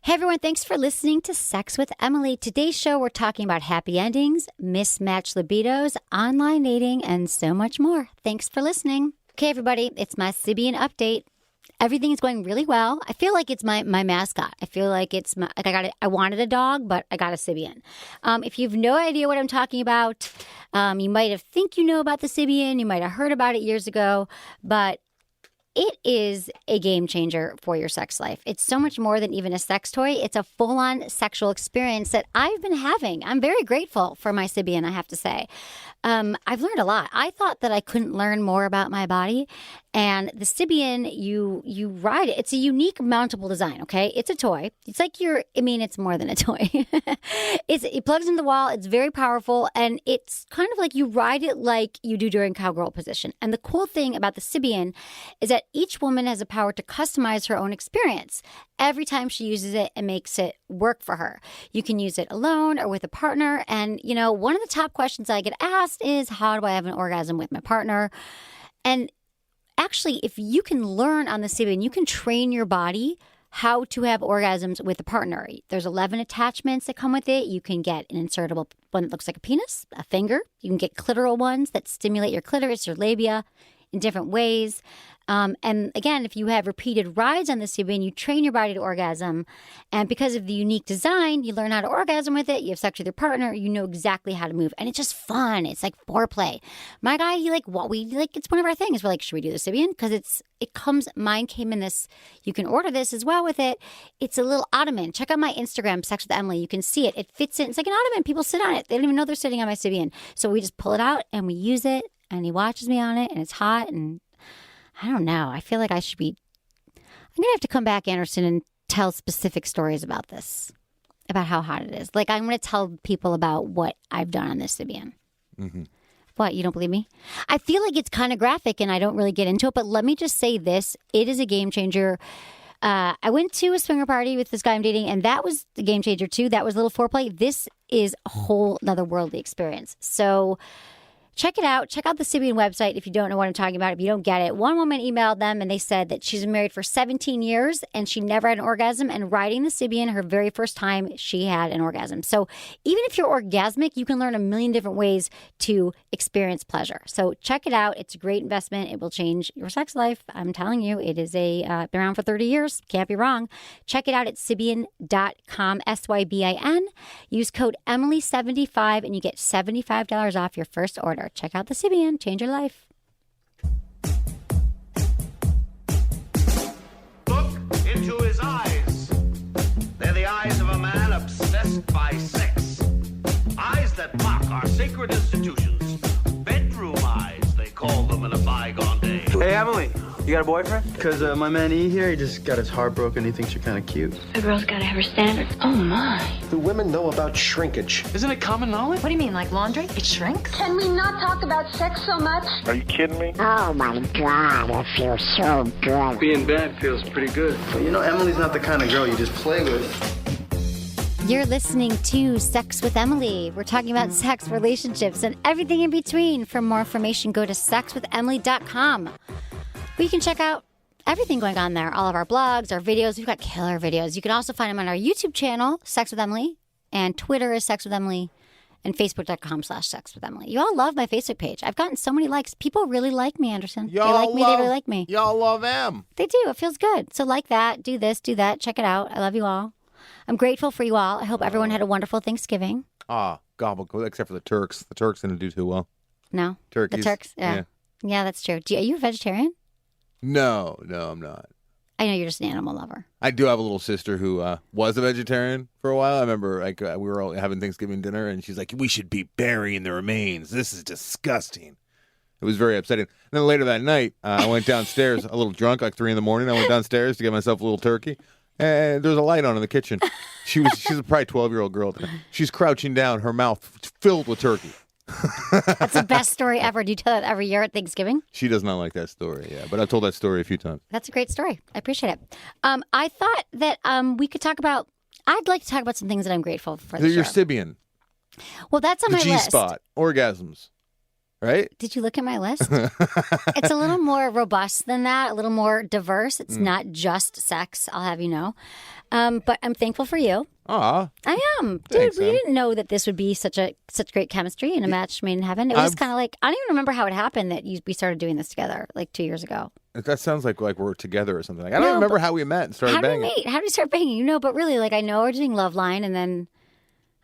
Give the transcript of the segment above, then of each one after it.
Hey everyone, thanks for listening to Sex with Emily. Today's show, we're talking about happy endings, mismatched libidos, online dating, and so much more. Thanks for listening. Okay, everybody, it's my Sibian update. Everything is going really well. I feel like it's my mascot. I feel like it's my, like I wanted a dog, but I got a Sibian. If you have no idea what I'm talking about, you might have think you know about the Sibian. You might have heard about it years ago, but it is a game changer for your sex life. It's so much more than even a sex toy. It's a full-on sexual experience that I've been having. I'm very grateful for my Sibian, I have to say. I've learned a lot. I thought that I couldn't learn more about my body. And the Sibian, you ride it. It's a unique mountable design, okay? It's a toy. It's like it's more than a toy. It plugs into the wall. It's very powerful. And it's kind of like you ride it like you do during cowgirl position. And the cool thing about the Sibian is that each woman has the power to customize her own experience. Every time she uses it, it makes it work for her. You can use it alone or with a partner. And, one of the top questions I get asked is, how do I have an orgasm with my partner? And actually, if you can learn on the Sibian, you can train your body how to have orgasms with a partner. There's 11 attachments that come with it. You can get an insertable one that looks like a penis, a finger. You can get clitoral ones that stimulate your clitoris, your labia in different ways. And again, if you have repeated rides on the Sibian, you train your body to orgasm. And because of the unique design, you learn how to orgasm with it. You have sex with your partner. You know exactly how to move. And it's just fun. It's like foreplay. My guy, it's one of our things. We're like, should we do the Sibian? Because mine came in this, you can order this as well with it. It's a little ottoman. Check out my Instagram, Sex with Emily. You can see it. It fits in. It's like an ottoman. People sit on it. They don't even know they're sitting on my Sibian. So we just pull it out and we use it. And he watches me on it. And it's hot. And I don't know. I feel like I'm going to have to come back, Anderson, and tell specific stories about this, about how hot it is. Like, I'm going to tell people about what I've done on this Sibian. Mm-hmm. What, you don't believe me? I feel like it's kind of graphic and I don't really get into it, but let me just say this. It is a game changer. I went to a swinger party with this guy I'm dating, and that was the game changer too. That was a little foreplay. This is a whole other worldly experience. So check it out. Check out the Sibian website if you don't know what I'm talking about. If you don't get it, one woman emailed them and they said that she's been married for 17 years and she never had an orgasm. And riding the Sibian, her very first time, she had an orgasm. So even if you're orgasmic, you can learn a million different ways to experience pleasure. So check it out. It's a great investment. It will change your sex life. I'm telling you, it is been around for 30 years. Can't be wrong. Check it out at Sibian.com, SYBIN. Use code Emily75 and you get $75 off your first order. Check out the Sibian. Change your life. Look into his eyes. They're the eyes of a man obsessed by sex. Eyes that mock our sacred institutions. Bedroom eyes, they call them in a bygone day. Hey, Emily, you got a boyfriend? Because my man E here, he just got his heart broken. He thinks you're kind of cute. A girl's got to have her standards. Oh, my. Do women know about shrinkage? Isn't it common knowledge? What do you mean, like laundry? It shrinks? Can we not talk about sex so much? Are you kidding me? Oh my God, it feels so good. Being bad feels pretty good. But Emily's not the kind of girl you just play with. You're listening to Sex with Emily. We're talking about sex, relationships, and everything in between. For more information, go to sexwithemily.com. where you can check out everything going on there. All of our blogs, our videos. We've got killer videos. You can also find them on our YouTube channel, Sex with Emily, and Twitter is Sex with Emily, and Facebook.com/Sex with Emily. You all love my Facebook page. I've gotten so many likes. People really like me, Anderson. They really like me. Y'all love them. They do. It feels good. So like that, do this, do that. Check it out. I love you all. I'm grateful for you all. I hope everyone had a wonderful Thanksgiving. Gobble, except for the Turks. The Turks didn't do too well. No? Turkeys. The Turks? Yeah. Yeah, that's true. Are you a vegetarian? No, I'm not. I know you're just an animal lover. I do have a little sister who was a vegetarian for a while. I remember we were all having Thanksgiving dinner, and she's like, we should be burying the remains. This is disgusting. It was very upsetting. And then later that night, I went downstairs a little drunk, like 3 a.m. I went downstairs to get myself a little turkey. And there's a light on in the kitchen. She's a probably 12-year-old girl. She's crouching down, her mouth filled with turkey. That's the best story ever. Do you tell it every year at Thanksgiving? She does not like that story, yeah. But I've told that story a few times. That's a great story. I appreciate it. I thought that we could talk about, I'd like to talk about some things that I'm grateful for this Your year. Sibian. Well, that's on The my list. G-spot. Orgasms. right? Did you look at my list? It's a little more robust than that, a little more diverse. It's not just sex, I'll have you know. But I'm thankful for you. Aw. I am. Thanks, Dude, we Em. didn't know that this would be such great chemistry and a match made in heaven. It was just kind of like, I don't even remember how it happened that we started doing this together like 2 years ago. That sounds like we're together or something. I don't remember how we met and started banging. How did we meet? How did we start banging? You know, but really, like, I know we're doing Love Line, and then,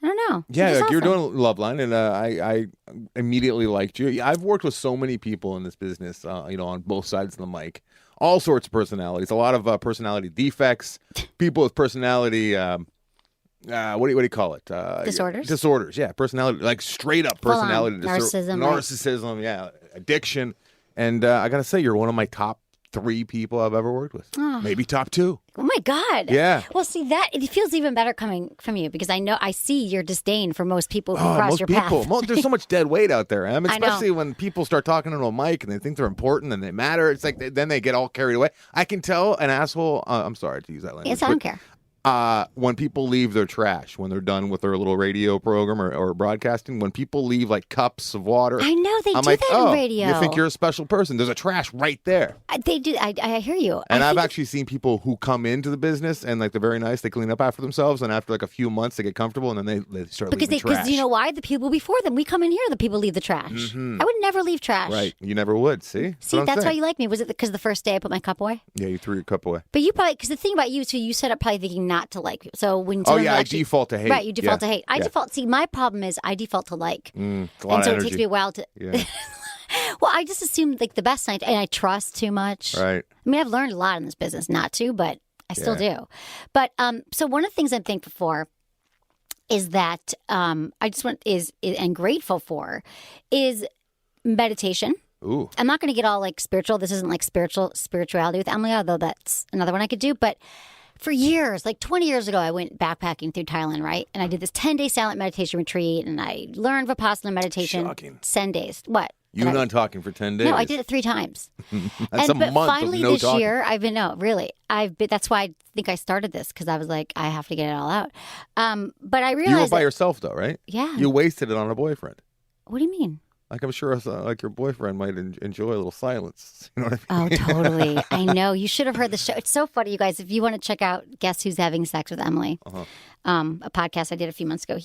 I don't know. Yeah, It's like you're awesome. doing Love Line, and I immediately liked you. I've worked with so many people in this business, on both sides of the mic. All sorts of personalities, a lot of personality defects, people with personality, what do you call it? Disorders? Disorders, yeah. Personality, like straight up Full on. personality Narcissism, Narcissism, yeah. Addiction. And I got to say, you're one of my top 3 people I've ever worked with. Oh. Maybe top 2. Oh my God. Yeah. Well, see, that it feels even better coming from you because I see your disdain for most people who cross most your people. path. There's so much dead weight out there, Em. I know. Especially when people start talking into a mic and they think they're important and they matter. It's like then they get all carried away. I can tell an asshole. I'm sorry to use that language. Yes, I don't care. When people leave their trash, when they're done with their little radio program or broadcasting, when people leave like cups of water. I know they I'm do like, that oh, in radio. You think you're a special person. There's a trash right there. They do. I hear you. And I've actually seen people who come into the business and like they're very nice. They clean up after themselves, and after like a few months, they get comfortable, and then they start leaving trash. Because you know why? The people before them. We come in here, the people leave the trash. I would never leave trash. Right. You never would. See? See, that's why you like me. Was it because the first day I put my cup away? Yeah, you threw your cup away. But you probably, because the thing about you, so you set up probably thinking not to like. So when Oh, someone yeah, actually, I default to hate. Right, you default Yeah. to hate. I Yeah. default, see, my problem is I default to like. It's a lot And of so energy. it takes me a while to. Yeah. Well, I just assume like the best night, and I trust too much. Right. I mean, I've learned a lot in this business not to, but I still Yeah. do. But so one of the things I'm thankful for is that I just want is and grateful for is meditation. Ooh. I'm not going to get all like spiritual. This isn't like spirituality with Emily, although that's another one I could do. But for years, like 20 years ago, I went backpacking through Thailand, right? And I did this 10-day silent meditation retreat, and I learned Vipassana meditation. Shocking. 10 days. What? You Did I- not talking for 10 days. No, I did it 3 times. That's a but month finally of no this talking. year, that's why I think I started this, because I was like, I have to get it all out. But I You were realized by that- yourself, though, right? Yeah. You wasted it on a boyfriend. What do you mean? Like, I'm sure like your boyfriend might enjoy a little silence. You know what I mean? Oh, totally. I know. You should have heard the show. It's so funny, you guys. If you want to check out Guess Who's Having Sex with Emily, a podcast I did a few months ago,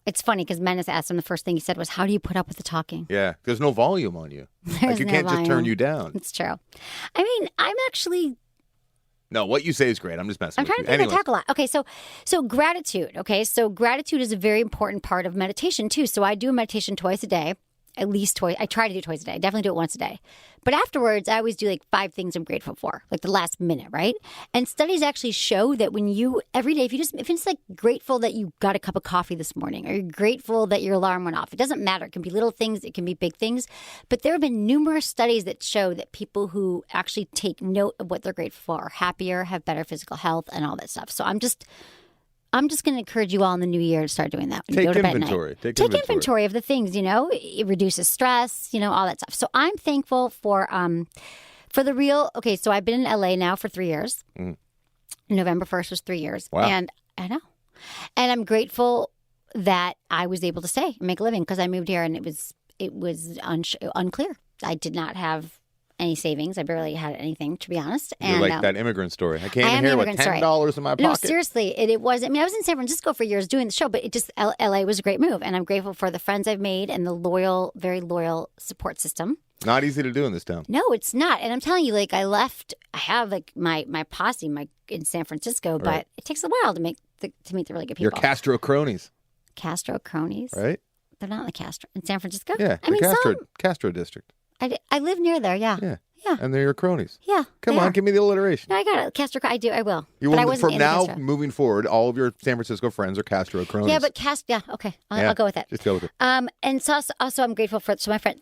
it's funny because Menace asked him, the first thing he said was, how do you put up with the talking? Yeah. There's no volume on you. There's Like, you no can't just turn volume. you down. It's true. I mean, I'm actually... No, what you say is great. I'm just messing I'm with trying you. to think. Anyways. I talk a lot. Okay, so gratitude. Okay, so gratitude is a very important part of meditation too. So I do a meditation twice a day, at least twice. I try to do it twice a day. I definitely do it once a day. But afterwards, I always do like 5 things I'm grateful for, like the last minute, right? And studies actually show that when you every day, if it's like grateful that you got a cup of coffee this morning, or you're grateful that your alarm went off, it doesn't matter. It can be little things, it can be big things. But there have been numerous studies that show that people who actually take note of what they're grateful for are happier, have better physical health, and all that stuff. So I'm just going to encourage you all in the new year to start doing that. When you Take go to bed at inventory. night. Take Take inventory. inventory of the things, it reduces stress, all that stuff. So I'm thankful for the real, okay, so I've been in LA now for 3 years. November 1st was 3 years. Wow. And I know. And I'm grateful that I was able to stay and make a living because I moved here and it was unclear. I did not have any savings. I barely had anything, to be honest. You're And like that immigrant story. I came I in am here the with immigrant story. $10 in my pocket. No, seriously, it was. I mean, I was in San Francisco for years doing the show, but it just LA was a great move, and I'm grateful for the friends I've made and the very loyal support system. Not easy to do in this town. No, it's not, and I'm telling you, like I have like my posse in San Francisco, but Right. it takes a while to meet the really good Your people. Castro cronies, Castro cronies, right? They're not in the Castro in San Francisco. Yeah, I mean, Castro district. I live near there. Yeah, Yeah. yeah. And they're your cronies. Yeah. Come they on, are. give me the alliteration. No, I got it. Castro. I do. I will. You But I will, wasn't from in now Castro. moving forward, all of your San Francisco friends are Castro cronies. Yeah, but yeah, okay. I'll go with it. Just go with it. And so also I'm grateful for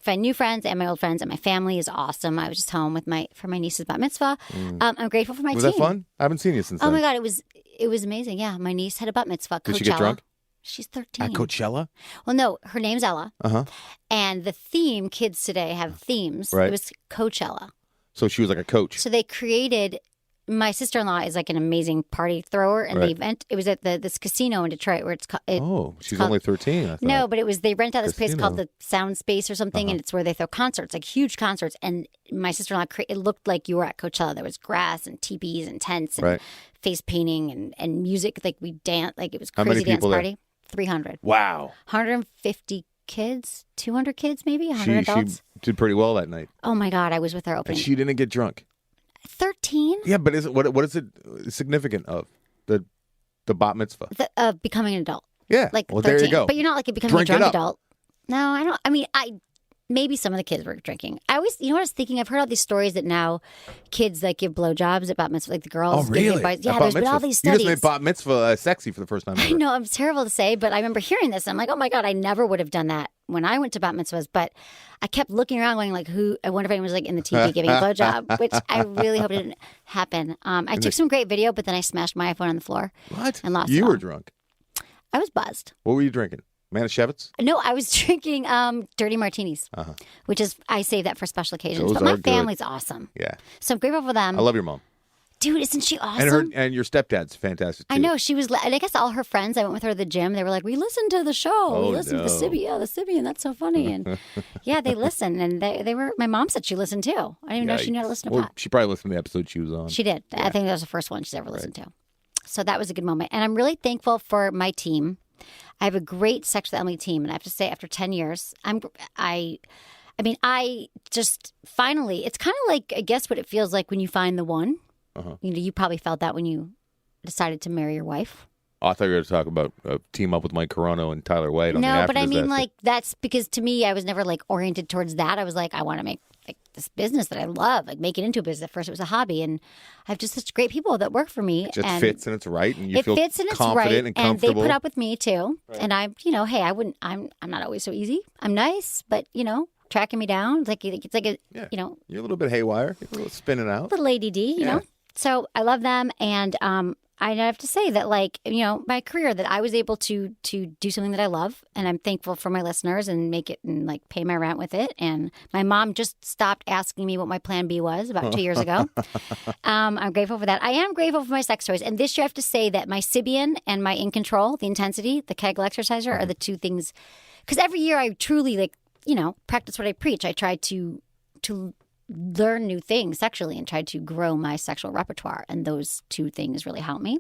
my new friends and my old friends, and my family is awesome. I was just home for my niece's bat mitzvah. I'm grateful for my Was team. that fun? I haven't seen you since Oh then. my god, it was amazing. Yeah, my niece had a bat mitzvah. Did Coachella. she get drunk? She's 13. At Coachella? Well, no, her name's Ella, Uh-huh. and the theme kids today have themes. Right. It was Coachella. So she was like a coach. So they created my sister-in-law is like an amazing party thrower, and the event, it was at this casino in Detroit where it's called... she's only 13, I thought. No, but they rent out this place Casino. called the Sound Space or something, and it's where they throw concerts, like huge concerts. And my sister-in-law, it looked like you were at Coachella. There was grass and teepees and tents and face painting and music. Like we danced, like it was How crazy many dance people party. there? 300. Wow. 150 kids, 200 kids maybe, 100 adults. She did pretty well that night. Oh my God, I was with her opening. And she didn't get drunk. 13? Yeah, but what is it significant of? The bat mitzvah? Becoming an adult. Yeah. Like well, 13. there you go. But you're not like becoming Drink a drunk it up. adult. No, I don't. I mean, maybe some of the kids were drinking. I always, you know what I was thinking? I've heard all these stories that now kids like give blowjobs at bat mitzvah, like the girls. Oh, really? Yeah, there's been all these You studies. just made bat mitzvah sexy for the first time ever. I know, it's terrible to say, but I remember hearing this. I'm like, oh my God, I never would have done that when I went to bat mitzvahs. But I kept looking around going like, I wonder if anyone was like in the TV giving a blowjob, which I really hope didn't happen. I took some great video, but then I smashed my iPhone on the floor. What? And lost You it were all. drunk. I was buzzed. What were you drinking? Manischewitz? No, I was drinking dirty martinis, which is, I save that for special occasions. Those but my are good. family's awesome. Yeah. So I'm grateful for them. I love your mom. Dude, isn't she awesome? And your stepdad's fantastic too. I know. She was, and I guess all her friends, I went with her to the gym. They were like, we listened to the show. We listened to the Sibian. The Sibian, that's so funny. And yeah, they listened. And they were, my mom said she listened too. I didn't even know she knew how to listen to pot. She probably listened to the episode she was on. She did. Yeah. I think that was the first one she's ever listened to. So that was a good moment. And I'm really thankful for my team. I have a great Sex with Emily team, and I have to say, after 10 years, I just finally, it's kind of like, I guess, what it feels like when you find the one. You know, you probably felt that when you decided to marry your wife. Oh, I thought you were going to talk about team up with Mike Carano and Tyler White. On the No, After but I mean, Disaster. like, that's because to me, I was never like oriented towards that. I was like, I want to make like this business that I love, like make it into a business. At first, it was a hobby, and I have just such great people that work for me. It just and fits and it's right, and you feel fits and it's confident right, and comfortable. they put up with me too. Right. And I'm, you know, hey, I'm not always so easy. I'm nice, but you know, tracking me down, it's like a, you know, you're a little bit haywire, you're a little spinning out, little ADD, you know. So I love them, and I have to say that, like, you know, my career, that I was able to do something that I love, and I'm thankful for my listeners and make it and like pay my rent with it. And my mom just stopped asking me what my plan B was about 2 years ago. I'm grateful for that. I am grateful for my sex toys. And this year I have to say that my Sibian and my In Control, the Intensity, the Kegel exerciser are the two things. Because every year I truly, like, you know, practice what I preach. I try to learn new things sexually and try to grow my sexual repertoire, and those two things really help me.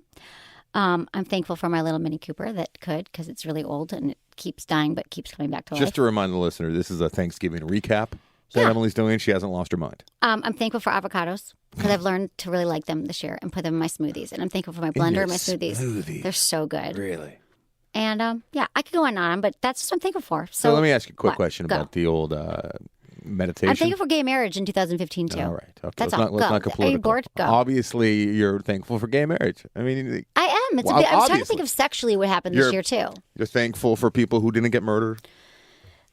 I'm thankful for my little Mini Cooper that could, because it's really old and it keeps dying but keeps coming back to life. Just to remind the listener, this is a Thanksgiving recap that Emily's doing. She hasn't lost her mind. I'm thankful for avocados because I've learned to really like them this year and put them in my smoothies. And I'm thankful for my blender and my smoothies. They're so good. Really? And yeah, I could go on, but that's just what I'm thankful for. So let me ask you a quick question about the old meditation. I'm thankful for gay marriage in 2015 too. All right. Okay. That's let's not go political. Are you bored? Go. Obviously, you're thankful for gay marriage. I mean, I am. I was trying to think of sexually what happened this year too. You're thankful for people who didn't get murdered?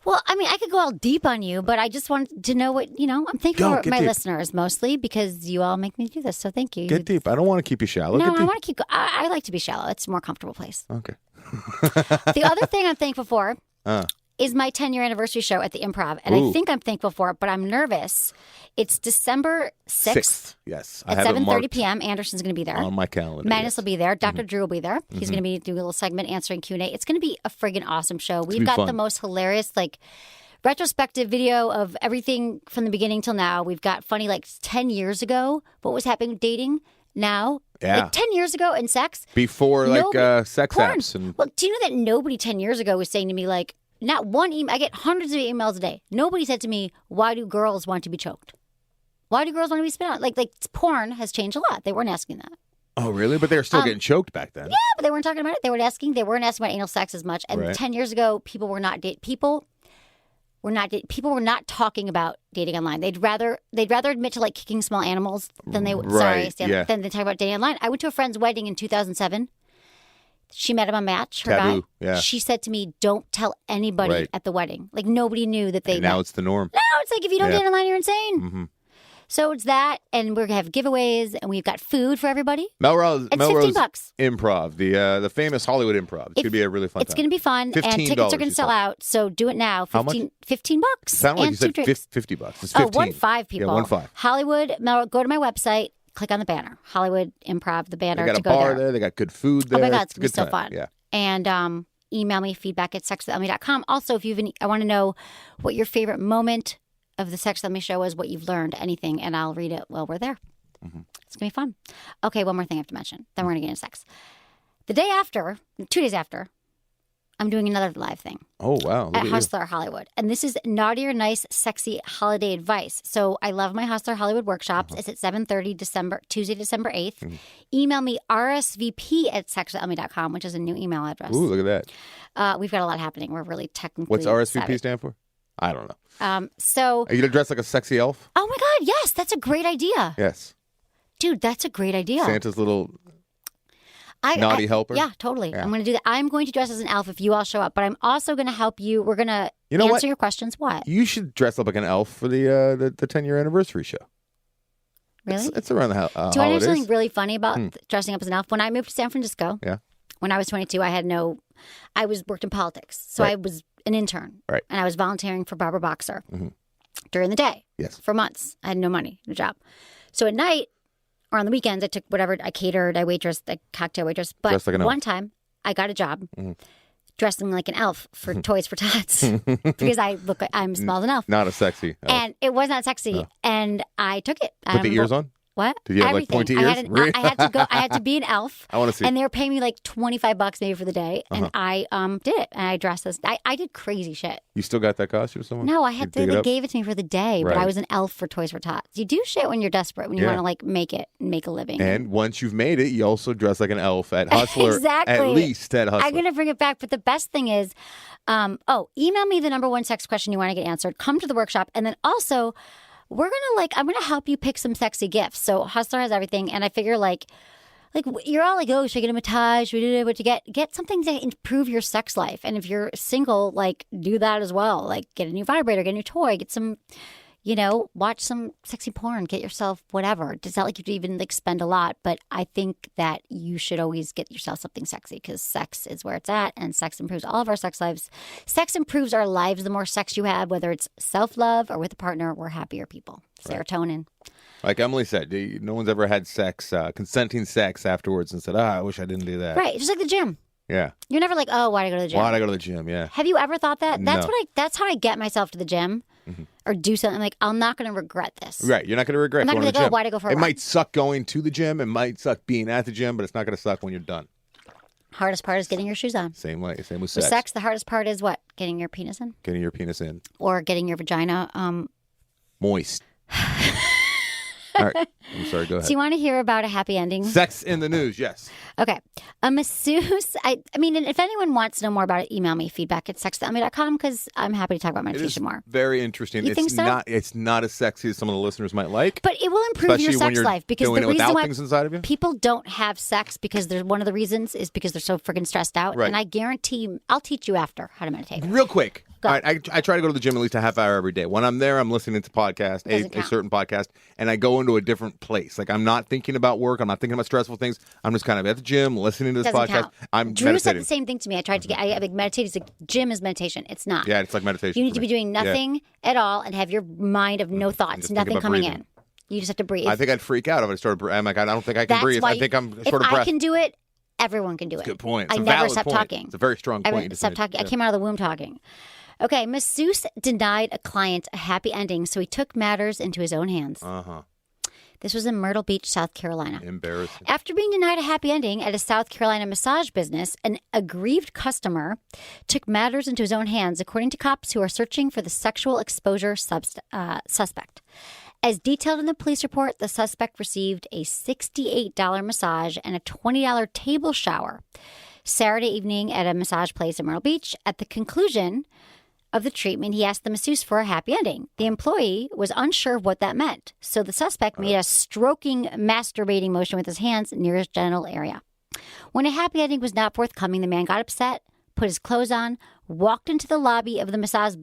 Well, I mean, I could go all deep on you, but I just wanted to know what, you know, I'm thankful for my listeners mostly because you all make me do this. So thank you. Get deep. I don't want to keep you shallow. No, I want to keep, I like to be shallow. It's a more comfortable place. Okay. The other thing I'm thankful for is my 10-year anniversary show at the Improv. And I think I'm thankful for it, but I'm nervous. It's December 6th. Yes. At 7:30 p.m. Anderson's going to be there. On my calendar. Magnus will be there. Dr. Drew will be there. He's going to be doing a little segment answering Q&A. It's going to be a friggin' awesome show. We've got the most hilarious, like, retrospective video of everything from the beginning till now. We've got funny, like 10 years ago, what was happening with dating now. Yeah. Like 10 years ago in sex. Before, like, sex porn. apps. And... Well, do you know that nobody 10 years ago was saying to me, like, not one email. I get hundreds of emails a day. Nobody said to me, why do girls want to be choked? Why do girls want to be spit on? Like porn has changed a lot. They weren't asking that. Oh, really? But they were still getting choked back then. Yeah, but they weren't talking about it. They weren't asking about anal sex as much. And 10 years ago, people were not talking about dating online. They'd rather admit to like kicking small animals than they than they talk about dating online. I went to a friend's wedding in 2007. She met him on Match, her Taboo, guy. yeah. She said to me, "Don't tell anybody at the wedding." Like nobody knew that they. And now it's the norm. No, it's like if you don't date online, you're insane. Mm-hmm. So it's that, and we're gonna have giveaways, and we've got food for everybody. Melrose $15. Improv, the famous Hollywood Improv. It's gonna be a really fun time. It's gonna be fun, and tickets are gonna sell out. So do it now. How much? $15. Sound like you said $50. It's 15. Oh, 1-5 people. Yeah, 1-5. Hollywood. Go to my website. click on the banner. Hollywood Improv, the banner They got to a go bar there. there. They got good food there. Oh my God, It's it's going to be so time. fun. Yeah. And email me feedback at sexwithemily.com. Also, if you have I want to know what your favorite moment of the Sex With Emily show is, what you've learned, anything, and I'll read it while we're there. Mm-hmm. It's going to be fun. Okay, one more thing I have to mention. Then we're going to get into sex. The day after, 2 days after, I'm doing another live thing. Oh, wow. Look At at Hustler Hollywood. And this is naughty or nice, sexy holiday advice. So I love my Hustler Hollywood workshops. It's at 7:30 Tuesday, December 8th. Email me RSVP at sexwithemily.com, which is a new email address. Ooh, look at that. We've got a lot happening. We're really technically What's RSVP savvy. stand for? I don't know. So, Are you going to dress like a sexy elf? oh my God, yes, that's a great idea. Yes. Dude, that's a great idea. Santa's little naughty helper? Yeah, totally. Yeah. I'm going to do that. I'm going to dress as an elf if you all show up, but I'm also going to help you. We're going to know answer what? your questions. What? You should dress up like an elf for the 10-year anniversary show. Really? It's around the Do you want to know holidays. something really funny about dressing up as an elf? When I moved to San Francisco, Yeah. when I was 22, I worked in politics. So Right. I was an intern. Right. And I was volunteering for Barbara Boxer during the day. Yes. For months. I had no money, no job. So at night or on the weekends, I took whatever, I catered, I waitressed, I cocktail waitress. But Dressed like an elf. one time, I got a job dressing like an elf for Toys for Tots because I'm small as an elf. Not a sexy elf. And it was not sexy. No. And I took it. Put the ears on? What? Did you have, like, Everything. pointy I ears? had, Really? I had to go. I had to be an elf. I wanna see. And they were paying me like $25 maybe for the day, and I did it. And I dressed as I did crazy shit. You still got that costume somewhere? No, I You had dig to. it They up? gave it to me for the day, but Right. I was an elf for Toys for Tots. You do shit when you're desperate, when you Yeah. want to like make a living. And once you've made it, you also dress like an elf at Hustler. Exactly. At least at Hustler. I'm going to bring it back. But the best thing is, email me the number one sex question you want to get answered. Come to the workshop. And then also, I'm going to help you pick some sexy gifts. So Hustler has everything. And I figure like you're all like, oh, should I get a massage? Should I do what you get something to improve your sex life. And if you're single, like do that as well. Like get a new vibrator, get a new toy, get some, watch some sexy porn, get yourself whatever. It's not like you have to even like spend a lot, but I think that you should always get yourself something sexy because sex is where it's at and sex improves all of our sex lives. Sex improves our lives. The more sex you have, whether it's self-love or with a partner, we're happier people. Serotonin. Like Emily said, no one's ever had sex, consenting sex afterwards and said, I wish I didn't do that. Right. Just like the gym. Yeah. You're never like, oh, why'd I go to the gym? Why'd I go to the gym? Yeah. Have you ever thought that? That's No. that's how I get myself to the gym or do something. Like, I'm not going to regret this. Right. You're not going to regret I'm not going gonna to the go, gym. why'd I go for a It run? might suck going to the gym. It might suck being at the gym, but it's not going to suck when you're done. Hardest part is getting your shoes on. Same with With sex. sex, the hardest part is what? Getting your penis in? Getting your penis in. Or getting your vagina. Moist. All right. I'm sorry. Go ahead. Do you want to hear about a happy ending? Sex in the news. Yes. Okay. A masseuse. I mean, if anyone wants to know more about it, email me feedback at sexwithemily.com because I'm happy to talk about It is meditation more. very interesting. You think so? It's not as sexy as some of the listeners might like. But it will improve Especially your when sex you're life because doing the it reason without why things inside of you. people don't have sex because there's one of the reasons is because they're so freaking stressed out. Right. And I guarantee I'll teach you after how to meditate. Real quick. Go. All right, I try to go to the gym at least a half hour every day. When I'm there, I'm listening to podcast, Doesn't a count. certain podcast, and I go into a different place. Like I'm not thinking about work. I'm not thinking about stressful things. I'm just kind of at the gym listening to this Doesn't podcast. count. I'm Drew said meditating. the same thing to me. I tried to get. I like meditate. It's like gym is meditation. It's not. Yeah, it's like meditation. You need for to me. be doing Yeah. nothing at all and have your mind of no thoughts, just think nothing about coming breathing. in. You just have to breathe. I think I'd freak out if I started. I'm like, I don't think I can That's breathe. why I think I'm short if of breath. I can do it, everyone can do it. Good point. It's I a never valid stop point. talking. It's a very strong I point. never you stop just made. talking. I Yeah. came out of the womb talking. Okay, masseuse denied a client a happy ending, so he took matters into his own hands. Uh-huh. This was in Myrtle Beach, South Carolina. Embarrassing. After being denied a happy ending at a South Carolina massage business, an aggrieved customer took matters into his own hands, according to cops who are searching for the sexual exposure suspect. As detailed in the police report, the suspect received a $68 massage and a $20 table shower Saturday evening at a massage place in Myrtle Beach. At the conclusion of the treatment, he asked the masseuse for a happy ending. The employee was unsure of what that meant, so the suspect made a stroking, masturbating motion with his hands near his genital area. When a happy ending was not forthcoming, the man got upset, put his clothes on, walked into the lobby of the massage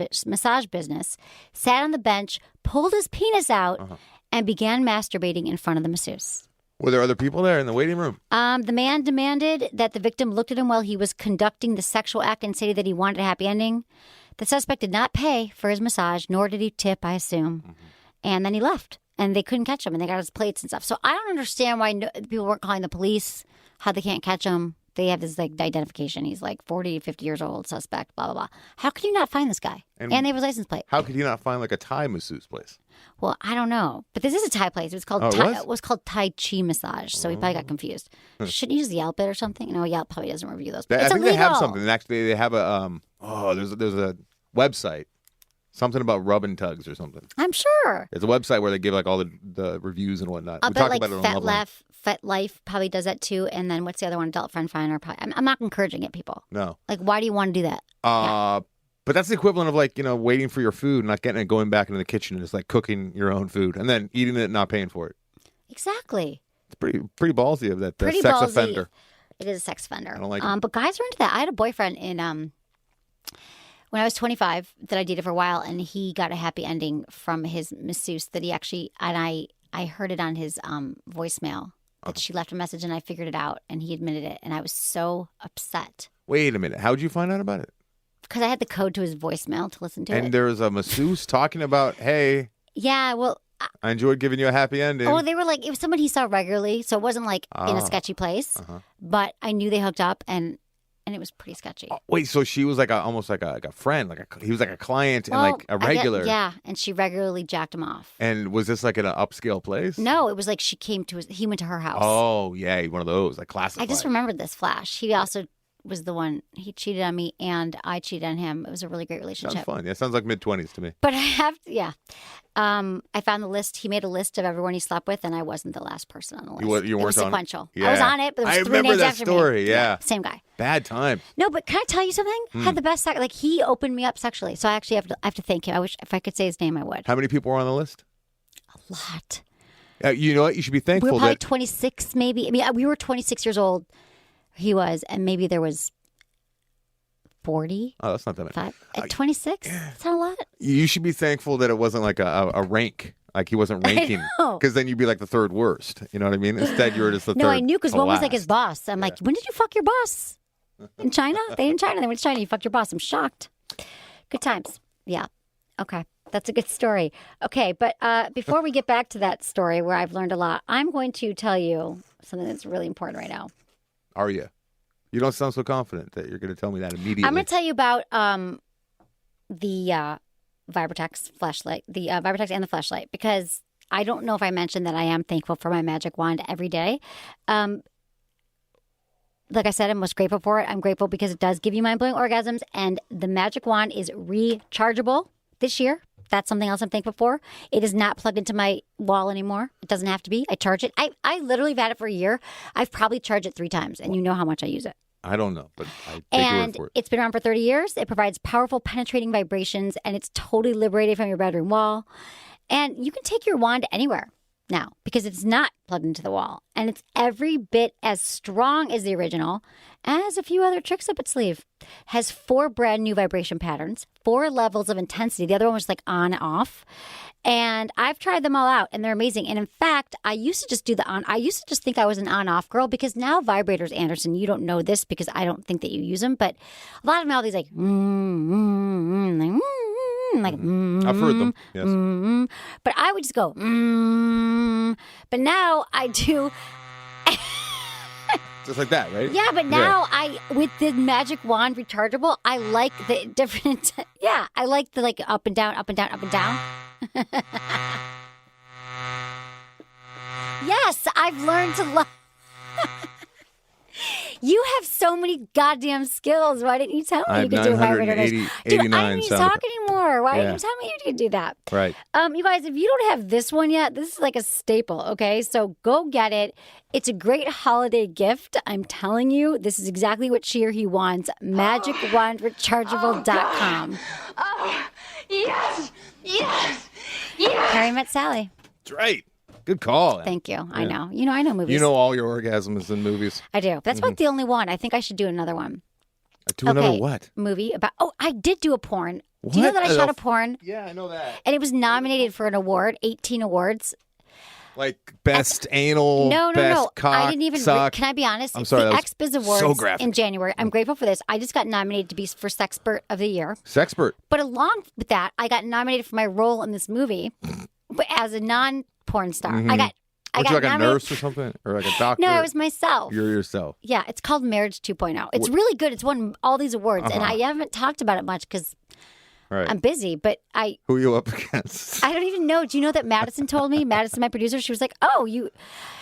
business, sat on the bench, pulled his penis out, and began masturbating in front of the masseuse. Were there other people there in the waiting room? The man demanded that the victim looked at him while he was conducting the sexual act and stated that he wanted a happy ending. The suspect did not pay for his massage, nor did he tip, I assume. And then he left. and they couldn't catch him, and they got his plates and stuff. So I don't understand why people weren't calling the police, how they can't catch him. They have this like identification. He's like 40, 50 years old, suspect, blah, blah, blah. How can you not find this guy? And they have his license plate. How could you not find like a Thai masseuse place? Well, I don't know. But this is a Thai place. It was called Tai Chi Massage. So he probably got confused. Shouldn't you just Yelp it or something? No, Yelp probably doesn't review those. But I it's think illegal. they have something. Actually, they have a there's a website. Something about rub and tugs or something. I'm sure. It's a website where they give like all the reviews and whatnot. I'll bet like Fet Life probably does that too. And then what's the other one? Adult Friend Finder. I'm not encouraging it, people. No. Like, why do you want to do that? But that's the equivalent of like, waiting for your food, not getting it, going back into the kitchen and just like cooking your own food and then eating it and not paying for it. Exactly. It's pretty ballsy of that pretty sex ballsy. Offender. It is a sex offender. I don't like it. But guys are into that. I had a boyfriend when I was 25 that I dated for a while, and he got a happy ending from his masseuse that he actually, and I heard it on his voicemail that she left a message, and I figured it out, and he admitted it, and I was so upset. Wait a minute. How'd you find out about it? Because I had the code to his voicemail to listen to it. And there was a masseuse talking about, hey. Yeah, well. I enjoyed giving you a happy ending. Oh, they were like, it was someone he saw regularly, so it wasn't like in a sketchy place, but I knew they hooked up, and it was pretty sketchy. Oh, wait, so she was like almost like a friend, he was like a client and like a regular. Yeah, and she regularly jacked him off. And was this like in an upscale place? No, it was like he went to her house. Oh, yeah, one of those, like classic. I just remembered this flash. He also was the one, he cheated on me and I cheated on him. It was a really great relationship. Sounds fun. Yeah, sounds like mid-20s to me. But I have to, yeah. I found the list. He made a list of everyone he slept with, and I wasn't the last person on the list. You weren't it was sequential. On it? Yeah. I was on it, but there was three names after me. I remember that story, yeah. Same guy. Bad time. No, but can I tell you something? Had the best sex. Like, he opened me up sexually, so I actually have to thank him. I wish if I could say his name, I would. How many people were on the list? A lot. You know what? You should be thankful we were probably 26, maybe. I mean, we were 26 years old. He was, and maybe there was 40. Oh, that's not that many. At 26? That's not a lot. You should be thankful that it wasn't like a rank. Like he wasn't ranking. Because then you'd be like the third worst. You know what I mean? Instead, you were just the third. No, I knew because one was like his boss. I'm like, when did you fuck your boss? In China? They in China. They went to China. You fucked your boss. I'm shocked. Good times. Yeah. Okay. That's a good story. Okay. But before we get back to that story where I've learned a lot, I'm going to tell you something that's really important right now. Are you? You don't sound so confident that you're going to tell me that immediately. I'm going to tell you about the Vibratex flashlight, the Vibratex and the flashlight, because I don't know if I mentioned that I am thankful for my magic wand every day. Like I said, I'm most grateful for it. I'm grateful because it does give you mind-blowing orgasms, and the magic wand is rechargeable this year. That's something else I'm thankful for. It is not plugged into my wall anymore. It doesn't have to be. I charge it. I literally have had it for a year. I've probably charged it 3 times, and you know how much I use it. I don't know, but I take your word for it. It's been around for 30 years. It provides powerful, penetrating vibrations, and it's totally liberated from your bedroom wall. And you can take your wand anywhere now because it's not plugged into the wall. And it's every bit as strong as the original, as a few other tricks up its sleeve. Has 4 brand new vibration patterns, 4 levels of intensity. The other one was like on, off. And I've tried them all out, and they're amazing. And in fact, I used to just do the on. I used to just think I was an on-off girl because now vibrators, Anderson, you don't know this because I don't think that you use them, but a lot of them have these like, I've heard them. Yes. But I would just go, But now I do. Just like that, right? Yeah, but now with the magic wand rechargeable, I like the different. Yeah, I like the like up and down, up and down, up and down. Yes, I've learned to love. You have so many goddamn skills. Why didn't you tell me you could do a vibrator? Dude, I don't need to talk anymore. Why didn't you tell me you could do that? Right. You guys, if you don't have this one yet, this is like a staple, okay? So go get it. It's a great holiday gift. I'm telling you, this is exactly what she or he wants. MagicWandRechargeable.com. Oh, yes, yes, yes. Harry Met Sally. That's right. Good call. Thank you. I know. I know movies. You know all your orgasms in movies. I do. That's about the only one. I think I should do another one. Another what? Movie about. Oh, I did do a porn. What? Do you know that I shot a porn? Yeah, I know that. And it was nominated for an award, 18 awards. Like best anal, best cock, I didn't even. suck. Can I be honest? I'm sorry. The XBiz Awards so graphic. in January. I'm grateful for this. I just got nominated to be for Sexpert of the Year. Sexpert. But along with that, I got nominated for my role in this movie, but as a non-porn porn star. Mhm. I got Weren't you like a nominated- nurse or something? Or like a doctor? No, it was myself. You're yourself. Yeah, it's called Marriage 2.0. It's really good. It's won all these awards, and I haven't talked about it much because Right. I'm busy. But Who are you up against? I don't even know. Do you know that Madison told me? Madison, my producer, she was like, "Oh, you,"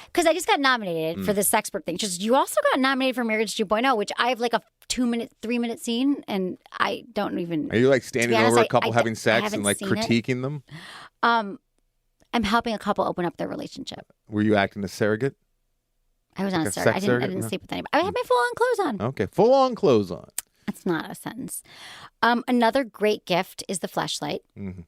because I just got nominated for this expert thing. She says, "You also got nominated for Marriage 2.0, which I have like a 3-minute scene, and I don't even." Are you like standing honest, over a I- couple I having I sex haven't and like seen it. critiquing them? I'm helping a couple open up their relationship. Were you acting as surrogate? I was on Like a a surrogate. sex I surrogate? didn't No. sleep with anybody. I had my full on clothes on. Okay, full on clothes on. That's not a sentence. Another great gift is the fleshlight. Mm-hmm.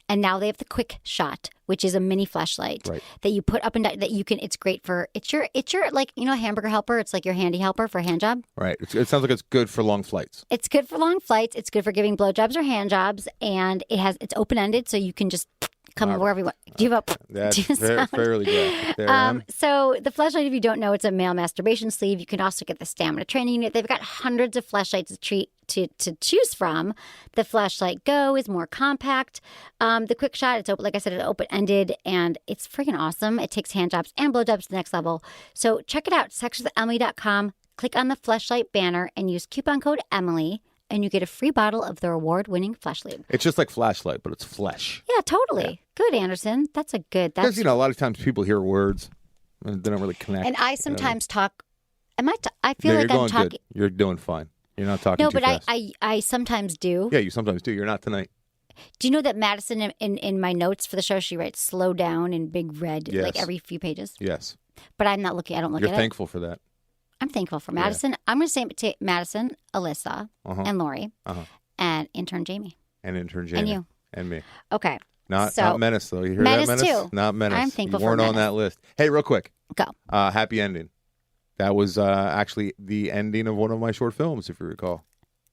And now they have the quick shot, which is a mini fleshlight Right. that you put up and down, that you can. It's great for it's your like a hamburger helper. It's like your handy helper for a hand job. Right. It sounds like it's good for long flights. It's good for long flights. It's good for giving blowjobs or hand jobs, and it's open ended, so you can just come wherever you want. Do you have a That's do you sound- fairly graphic. There, Em. So the fleshlight, if you don't know, it's a male masturbation sleeve. You can also get the stamina training unit. They've got hundreds of fleshlights to choose from. The fleshlight Go is more compact. The quick shot, it's open, like I said, it's open ended, and it's freaking awesome. It takes hand jobs and blowjobs to the next level. So check it out, sexwithemily.com. Click on the fleshlight banner and use coupon code Emily, and you get a free bottle of their award-winning flesh lube. It's just like flashlight, but it's flesh. Yeah, totally. Good, Anderson. That's a good. Because a lot of times people hear words and they don't really connect. And I sometimes talk. I feel No, like you're I'm going talking. good. You're doing fine. You're not talking No, too but fast. I sometimes do. Yeah, you sometimes do. You're not tonight. Do you know that Madison in my notes for the show, she writes slow down in big red Yes. like every few pages? Yes. But I'm not looking. I don't look You're at thankful for that. it. I'm thankful for Madison. I'm going to say to Madison, Alyssa, Uh-huh. and Lori, Uh-huh. and intern Jamie. And intern Jamie. And you. And me. Okay. Not So- Menace, though. You hear Menace, that, Menace? too. Not Menace. I'm thankful you for weren't on Menace. that list. Hey, real quick. Go. Happy ending. That was actually the ending of one of my short films, if you recall.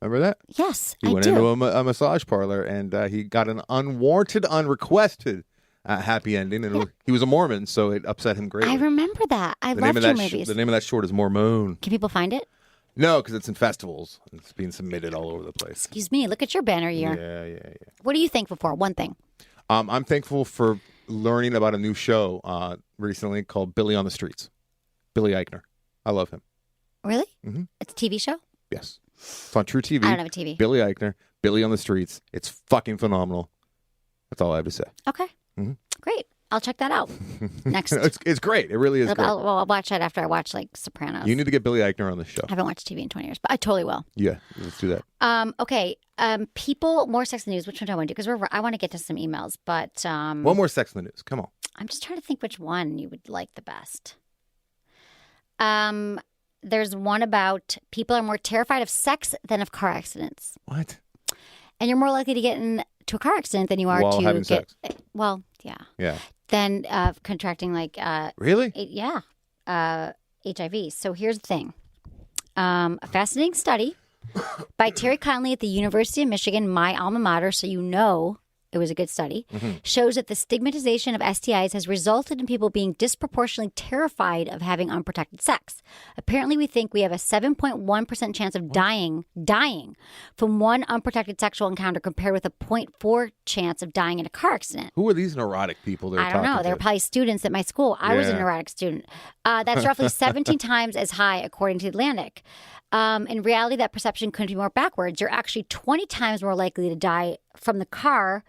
Remember that? Yes, He I went do. into a massage parlor, and he got an unwarranted, unrequested happy ending. And he was a Mormon, so it upset him greatly. I remember that. I the loved name of your that movies. the name of that short is Mormon. Can people find it? No, because it's in festivals. It's being submitted all over the place. Excuse me. Look at your banner year. Yeah. What are you thankful for? One thing. I'm thankful for learning about a new show recently called Billy on the Streets. Billy Eichner. I love him. Really? Mhm. It's a TV show? Yes. It's on True TV. I don't have a TV. Billy Eichner, Billy on the Streets. It's fucking phenomenal. That's all I have to say. Okay. Mhm. Great. I'll check that out next. It's great. It really is great. I'll watch that after I watch like Sopranos. You need to get Billy Eichner on the show. I haven't watched TV in 20 years, but I totally will. Yeah, let's do that. Okay. People, more sex in the news. Which one do I want to do? Because I want to get to some emails, but One more Sex in the News. Come on. I'm just trying to think which one you would like the best. There's one about people are more terrified of sex than of car accidents, What? and you're more likely to get into a car accident than you are While to having get. sex. Well, yeah. Yeah. Than contracting like Really? HIV. So here's the thing. A fascinating study by Terry Conley at the University of Michigan, my alma mater, so you know it was a good study, shows that the stigmatization of STIs has resulted in people being disproportionately terrified of having unprotected sex. Apparently, we think we have a 7.1% chance of dying from one unprotected sexual encounter compared with a 0.4 chance of dying in a car accident. Who are these neurotic people they're I don't talking know. They were to? probably students at my school. I was a Yeah. neurotic student. That's roughly 17 times as high, according to Atlantic. In reality, that perception couldn't be more backwards. You're actually 20 times more likely to die from a car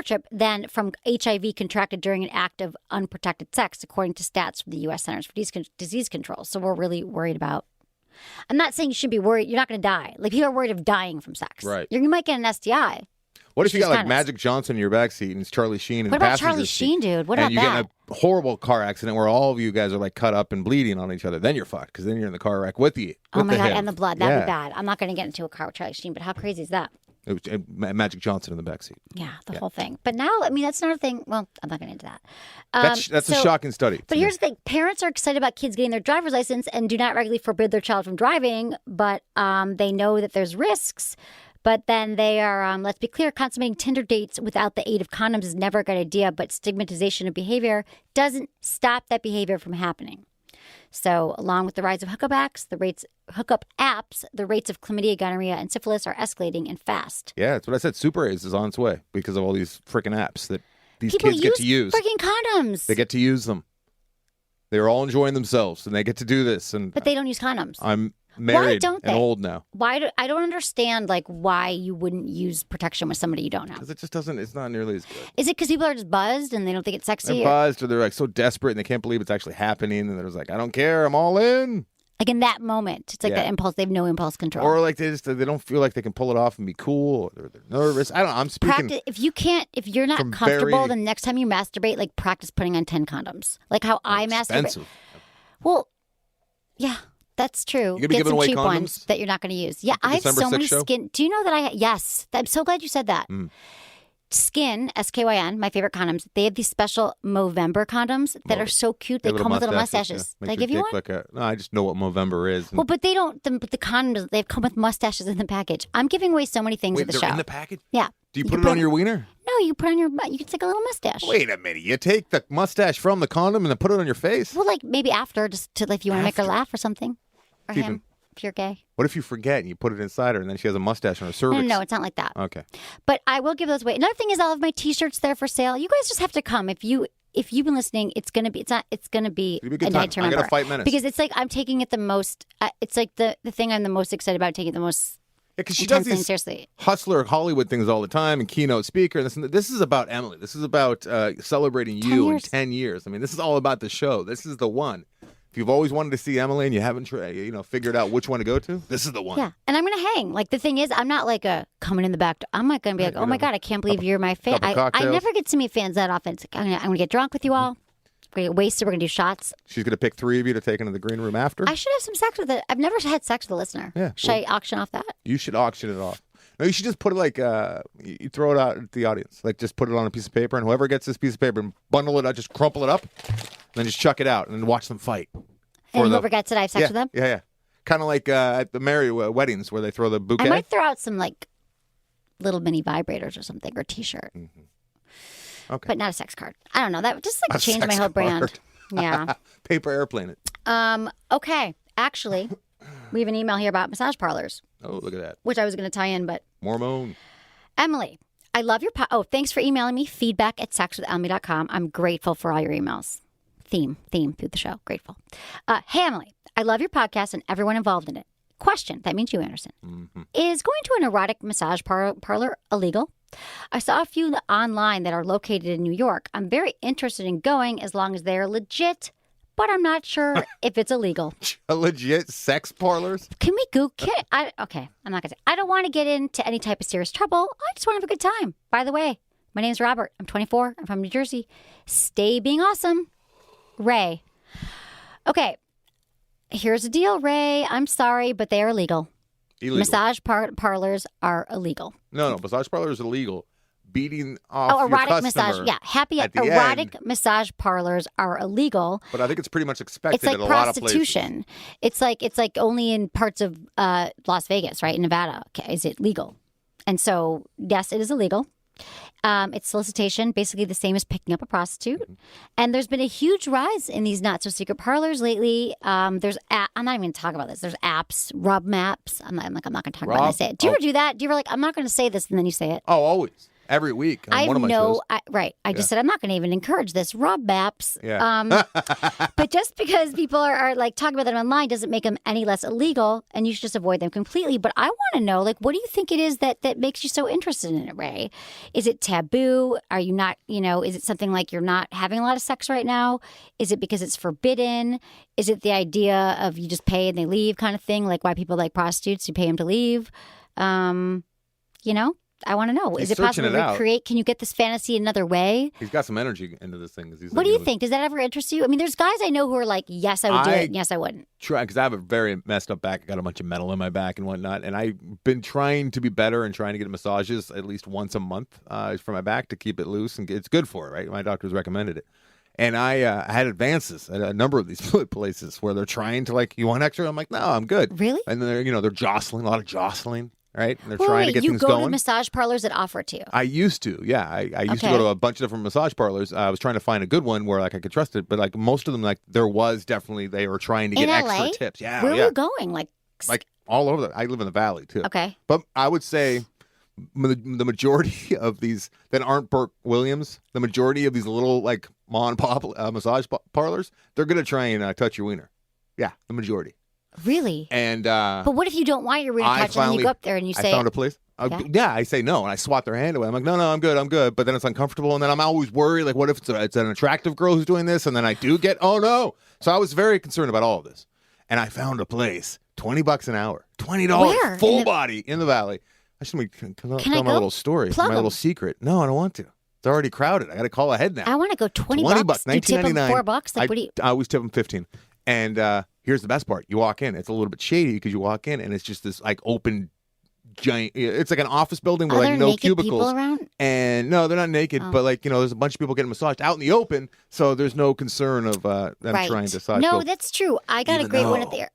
trip than from HIV contracted during an act of unprotected sex, according to stats from the U.S. Centers for Disease Control. So we're really worried about. I'm not saying you should be worried. You're not going to die. Like people are worried of dying from sex. Right. You might get an STI. What if you got She's like kinda- Magic Johnson in your backseat and it's Charlie Sheen in What the about passenger Charlie seat, Sheen, dude? What and about you that? get in a horrible car accident where all of you guys are like cut up and bleeding on each other? Then you're fucked because then you're in the car wreck with you. Oh my God, him. and the blood. That'd Yeah. be bad. I'm not going to get into a car with Charlie Sheen, but how crazy is that? It was, Magic Johnson in the backseat. Yeah, the whole thing. But now, I mean, that's another thing. Well, I'm not going into that. That's a so- shocking study. But here's the thing. Parents are excited about kids getting their driver's license and do not regularly forbid their child from driving, but they know that there's risks. But then they are, let's be clear, consummating Tinder dates without the aid of condoms is never a good idea, but stigmatization of behavior doesn't stop that behavior from happening. So along with the rise of hookup apps, the rates of chlamydia, gonorrhea, and syphilis are escalating and fast. Yeah, that's what I said. Super AIDS is on its way because of all these freaking apps that these People kids get to use. freaking condoms. They get to use them. They're all enjoying themselves, and they get to do this. And But they don't use condoms. I'm married don't and they? old now. I don't understand why you wouldn't use protection with somebody you don't know. Because it just doesn't. It's not nearly as good. Is it because people are just buzzed and they don't think it's sexy? They're buzzed, or they're like so desperate and they can't believe it's actually happening, and they're just like, I don't care, I'm all in. Like in that moment, it's like Yeah. that impulse. They have no impulse control. Or like they don't feel like they can pull it off and be cool. Or they're nervous. I don't. I'm speaking. Practice, if you're not from comfortable, very- then next time you masturbate, practice putting on 10 condoms. Like how I masturbate. Expensive. Well, yeah, that's true. You gonna be Get giving some away cheap condoms? ones that you're not going to use. Yeah, The I have December so 6th many show? skin. Do you know that yes, I'm so glad you said that. Skin, SKYN, my favorite condoms. They have these special Movember condoms that are so cute. They come with little mustaches. Yeah. Did I Makes give you your one? dick no, I just know what Movember is. Well, but they don't. But the condoms, they come with mustaches in the package. I'm giving away so many things Wait, at the they're show. in the package? Yeah. Do you can put it on your wiener? No, you put on your butt. You can take a little mustache. Wait a minute. You take the mustache from the condom and then put it on your face? Well, maybe after, just to if you want to make her After? laugh or something. Or Keep him, him- if you're gay. What if you forget and you put it inside her and then she has a mustache on her No, cervix? no, it's not like that. Okay. But I will give those away. Another thing is I'll have my T-shirts there for sale. You guys just have to come. If you've been listening, it's gonna be It'll be a a good night to time. I remember. gotta fight Menace. Because it's like I'm taking it the most. It's like the thing I'm the most excited about taking it the most. Because she does intensely and these seriously. hustler Hollywood things all the time and keynote speaker. This is about Emily. This is about celebrating 10 you years. in 10 years. I mean, this is all about the show. This is the one. If you've always wanted to see Emily and you haven't figured out which one to go to, this is the one. Yeah, and I'm gonna hang. The thing is, I'm not coming in the back. I'm not gonna be like, oh my god, I can't believe you're my fan. couple I cocktails. never get to meet fans that often. It's like, I'm gonna get drunk with you all. We're gonna get wasted. We're gonna do shots. She's going to pick 3 of you to take into the green room after. I should have some sex with it. I've never had sex with a listener. Yeah, Should I auction off that? You should auction it off. No, you should just put it you throw it out at the audience. Just put it on a piece of paper, and whoever gets this piece of paper and bundle it out, just crumple it up, and then just chuck it out and then watch them fight. And whoever gets it, I have sex with them. Yeah. Kind of like at the married weddings where they throw the bouquet. I might throw out some little mini vibrators or something, or a T-shirt, Okay. but not a sex card. I don't know. That would just A change my sex whole brand. card. Yeah. Paper airplane it. Okay. Actually, we have an email here about massage parlors, Oh, look at that. which I was going to tie in, but Mormon. Emily, I love your thanks for emailing me. Feedback at sexwithelmy.com. I'm grateful for all your emails. Theme through the show. Grateful. Hey, Emily, I love your podcast and everyone involved in it. Question, that means you, Anderson. Is going to an erotic massage parlor illegal? I saw a few online that are located in New York. I'm very interested in going as long as they're legit, but I'm not sure if it's illegal. A legit sex parlors? Can we Google? Okay, I'm not going to say. I don't want to get into any type of serious trouble. I just want to have a good time. By the way, my name's Robert. I'm 24. I'm from New Jersey. Stay being awesome. Ray. Okay, here's the deal, Ray. I'm sorry, but they are illegal. Illegal. Massage parlors are illegal. No, massage parlor is illegal. Beating off your erotic customer massage. Yeah, at the erotic end. massage parlors are illegal. But I think it's pretty much expected It's like at a lot of places. prostitution. It's like only in parts of Las Vegas, right? In Nevada, is it legal? And so, yes, it is illegal. It's solicitation, basically the same as picking up a prostitute. Mm-hmm. And there's been a huge rise in these not so secret parlors lately. I'm not even going to talk about this. There's apps, rub maps. I'm not going to talk about it. I say it. Do you ever do that? Do you ever I'm not going to say this and then you say it? Oh, always. Every week on one of my shows. I just said I'm not going to even encourage this. Rub maps. Yeah. But just because people are talking about them online doesn't make them any less illegal, and you should just avoid them completely. But I want to know, what do you think it is that makes you so interested in it, Ray? Is it taboo? Are you not, is it something like you're not having a lot of sex right now? Is it because it's forbidden? Is it the idea of you just pay and they leave kind of thing? Like why people like prostitutes, you pay them to leave? I want to know. He's Is it searching possible it to out. recreate? Can you get this fantasy another way? He's got some energy into this thing. What do you think? Does that ever interest you? I mean, there's guys I know who are like, yes, I would do it, and yes, I wouldn't. Try, because I have a very messed up back. I got a bunch of metal in my back and whatnot. And I've been trying to be better and trying to get massages at least once a month for my back to keep it loose. And it's good for it, right? My doctor's recommended it. And I had advances at a number of these places where they're trying to you want extra? I'm like, no, I'm good. Really? And then they're jostling, a lot of jostling. Right? And they're Wait, trying to get you things go going. to massage parlors that offer it to you? I used to, yeah. I used to Okay. go to a bunch of different massage parlors. I was trying to find a good one where I could trust it, but most of them, there was definitely they were trying to get In extra LA? tips. Yeah, Where yeah. are you going? Like all over. I live in the valley too. Okay. But I would say the majority of these that aren't Burke Williams, the majority of these little like mom and pop massage parlors, they're gonna try and touch your wiener. Yeah, the majority. Really? And but what if you don't want your wiener touched and then you go up there and you say, I found a place. Yeah, I say no, and I swat their hand away. I'm like, no, I'm good. But then it's uncomfortable, and then I'm always worried, like, what if it's an attractive girl who's doing this, and then I do get, oh no. So I was very concerned about all of this, and I found a place, $20 an hour, $20 Where? full body in the valley. I should tell my little story, my little secret. No, I don't want to. It's already crowded. I got to call ahead now. I want to go $20. Do you tip them $4? Like, what do you? I always tip them $15. And here's the best part: you walk in. It's a little bit shady because you walk in, and it's just this like open. Giant. It's like an office building with like no cubicles. People around? And no, they're not naked, but like there's a bunch of people getting massaged out in the open, so there's no concern of them trying to massage. No, that's true. I got a great one at there.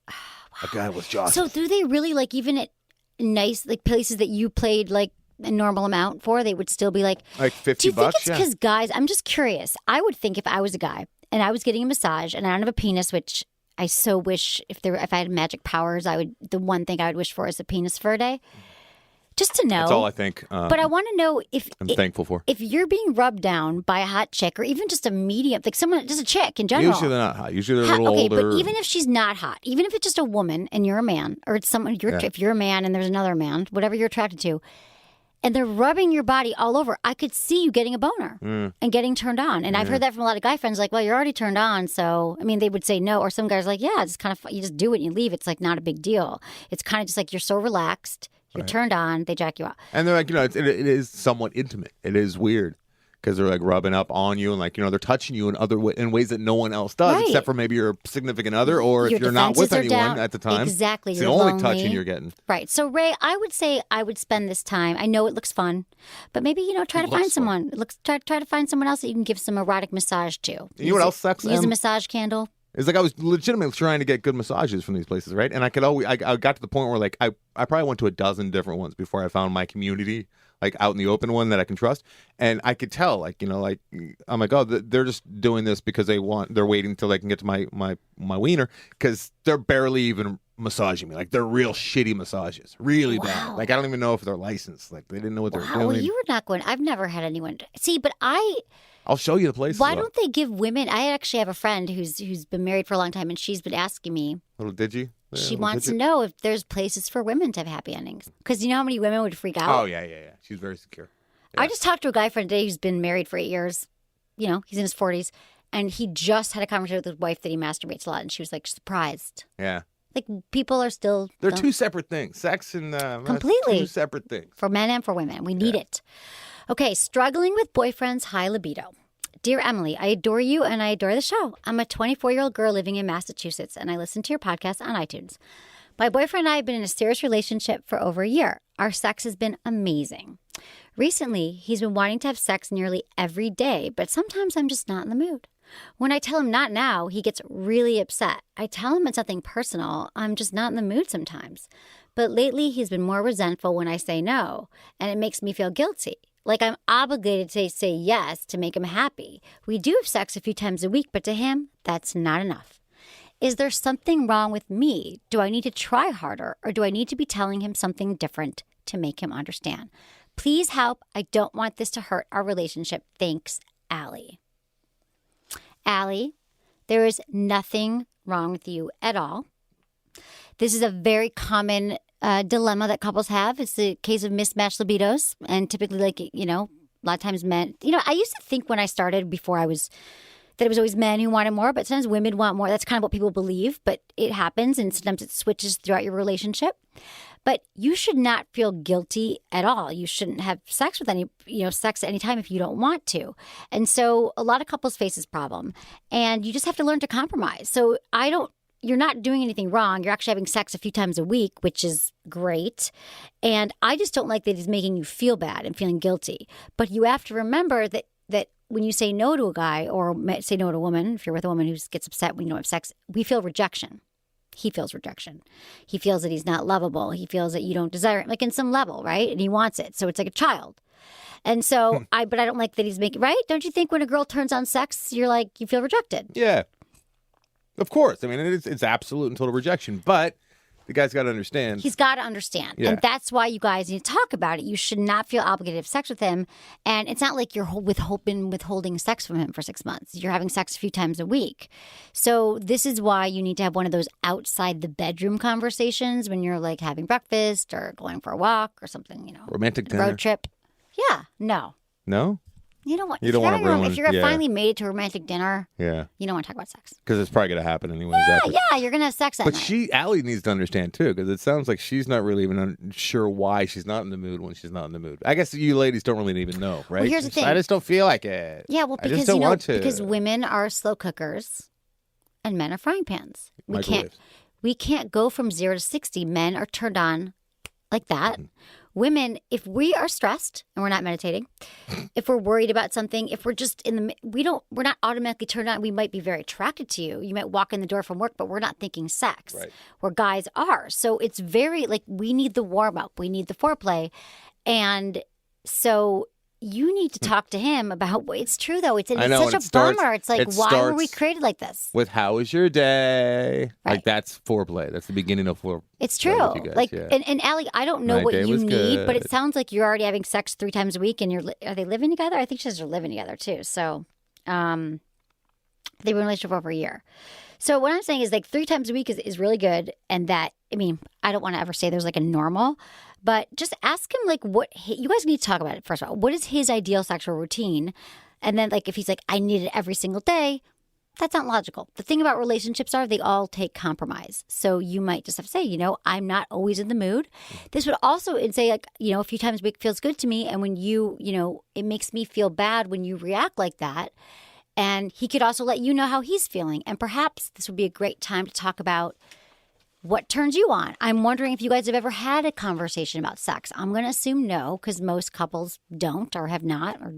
A guy was jostling. So do they really like even at nice like places that you played like a normal amount for? They would still be like $50. Do you think it's because guys? I'm just curious. I would think if I was a guy and I was getting a massage and I don't have a penis, which I so wish if I had magic powers, the one thing I would wish for is a penis for a day. Just to know. That's all I think. But I want to know if I'm thankful for. If you're being rubbed down by a hot chick or even just a medium, like someone, just a chick in general. Usually they're not hot. Usually they're a little older. Okay, but even if she's not hot, even if it's just a woman and you're a man, or it's someone, if you're a man and there's another man, whatever you're attracted to, and they're rubbing your body all over, I could see you getting a boner and getting turned on. And I've heard that from a lot of guy friends, like, well, you're already turned on. So, I mean, they would say no. Or some guys are like, yeah, it's kind of, you just do it and you leave. It's like not a big deal. It's kind of just like you're so relaxed. You're turned on, they jack you out. And they're like, it is somewhat intimate. It is weird because they're like rubbing up on you and like, they're touching you in ways that no one else does, except for maybe your significant other or if you're not with anyone at the time. Exactly. It's the only touching you're getting. Right. So, Ray, I would say I would spend this time. I know it looks fun, but maybe, try to find someone. Try to find someone else that you can give some erotic massage to. You know what else sucks? Use a massage candle. It's like I was legitimately trying to get good massages from these places, right? And I got to the point where like I probably went to a dozen different ones before I found my community, like out in the open one that I can trust. And I could tell, like, I'm like, oh, they're just doing this because they're waiting until they can get to my wiener because they're barely even massaging me. Like they're real shitty massages, really bad. Like I don't even know if they're licensed. Like they didn't know what they were doing. Well, you were not going. I've never had anyone see, but I'll show you the place. Why don't they give women? I actually have a friend who's been married for a long time, and she's been asking me. Little digi? Yeah, she wants to know if there's places for women to have happy endings. Because you know how many women would freak out? Oh, yeah. She's very secure. Yeah. I just talked to a guy friend today who's been married for 8 years. He's in his 40s. And he just had a conversation with his wife that he masturbates a lot. And she was like surprised. Yeah. Like people are still. They're two separate things. Sex and. Completely. Two separate things. For men and for women. We need it. Okay. Struggling with boyfriend's high libido. Dear Emily, I adore you and I adore the show. I'm a 24-year-old girl living in Massachusetts and I listen to your podcast on iTunes. My boyfriend and I have been in a serious relationship for over a year. Our sex has been amazing. Recently, he's been wanting to have sex nearly every day, but sometimes I'm just not in the mood. When I tell him not now, he gets really upset. I tell him it's nothing personal. I'm just not in the mood sometimes. But lately, he's been more resentful when I say no, and it makes me feel guilty. Like I'm obligated to say yes to make him happy. We do have sex a few times a week, but to him, that's not enough. Is there something wrong with me? Do I need to try harder, or do I need to be telling him something different to make him understand? Please help. I don't want this to hurt our relationship. Thanks, Allie. Allie, there is nothing wrong with you at all. This is a very common dilemma that couples have. It's the case of mismatched libidos. And typically, a lot of times men, I used to think when I started that it was always men who wanted more, but sometimes women want more. That's kind of what people believe, but it happens and sometimes it switches throughout your relationship. But you should not feel guilty at all. You shouldn't have sex with sex at any time if you don't want to. And so a lot of couples face this problem and you just have to learn to compromise. So you're not doing anything wrong. You're actually having sex a few times a week, which is great. And I just don't like that he's making you feel bad and feeling guilty. But you have to remember that when you say no to a guy or say no to a woman, if you're with a woman who gets upset when you don't have sex, we feel rejection. He feels rejection. He feels that he's not lovable. He feels that you don't desire it, like in some level, right? And he wants it. So it's like a child. And so but I don't like that he's making, right? Don't you think when a girl turns on sex, you feel rejected? Yeah. Of course. I mean, it's absolute and total rejection. But The guy's got to understand. He's got to understand. Yeah. And that's why you guys need to talk about it. You should not feel obligated to have sex with him. And it's not like you're withholding sex from him for 6 months. You're having sex a few times a week. So this is why you need to have one of those outside the bedroom conversations when you're like having breakfast or going for a walk or something, Romantic dinner. Road trip. Yeah. No. No? You don't want. You don't want to ruin. If you're finally made it to a romantic dinner, Yeah. you don't want to talk about sex. Because it's probably going to happen anyways. Yeah, you're gonna have sex that But night. Allie needs to understand too, because it sounds like she's not really even sure why she's not in the mood when she's not in the mood. I guess you ladies don't really even know, right? Well, here's the thing. I just don't feel like it. Yeah, well, I because just don't want to. because women are slow cookers, and men are frying pans. Microwaves. We can't go from 0 to 60. Men are turned on like that. Women, if we are stressed and we're not meditating, if we're worried about something, if we're just we're not automatically turned on. We might be very attracted to you. You might walk in the door from work, but we're not thinking sex. Right. Where guys are. So it's very we need the warm up. We need the foreplay. And so you need to talk to him about. It's true though. It's such a bummer. It's like, why were we created like this? With how was your day? Right. Like that's foreplay. That's the beginning of foreplay. It's true. And Allie, I don't know My what day you was need, but it good. sounds like you're already having sex 3 times a week, and are they living together? I think she says they're living together too. So, they've been in a relationship for over a year. So what I'm saying is 3 times a week is really good, and that I don't want to ever say there's a normal, but just ask him what you guys need to talk about it first of all. What is his ideal sexual routine? And then if he's I need it every single day, that's not logical. The thing about relationships are they all take compromise. So you might just have to say, I'm not always in the mood. This would also say a few times a week feels good to me, and when you it makes me feel bad when you react like that. And he could also let you know how he's feeling. And perhaps this would be a great time to talk about what turns you on. I'm wondering if you guys have ever had a conversation about sex. I'm going to assume no, because most couples don't or have not. Or,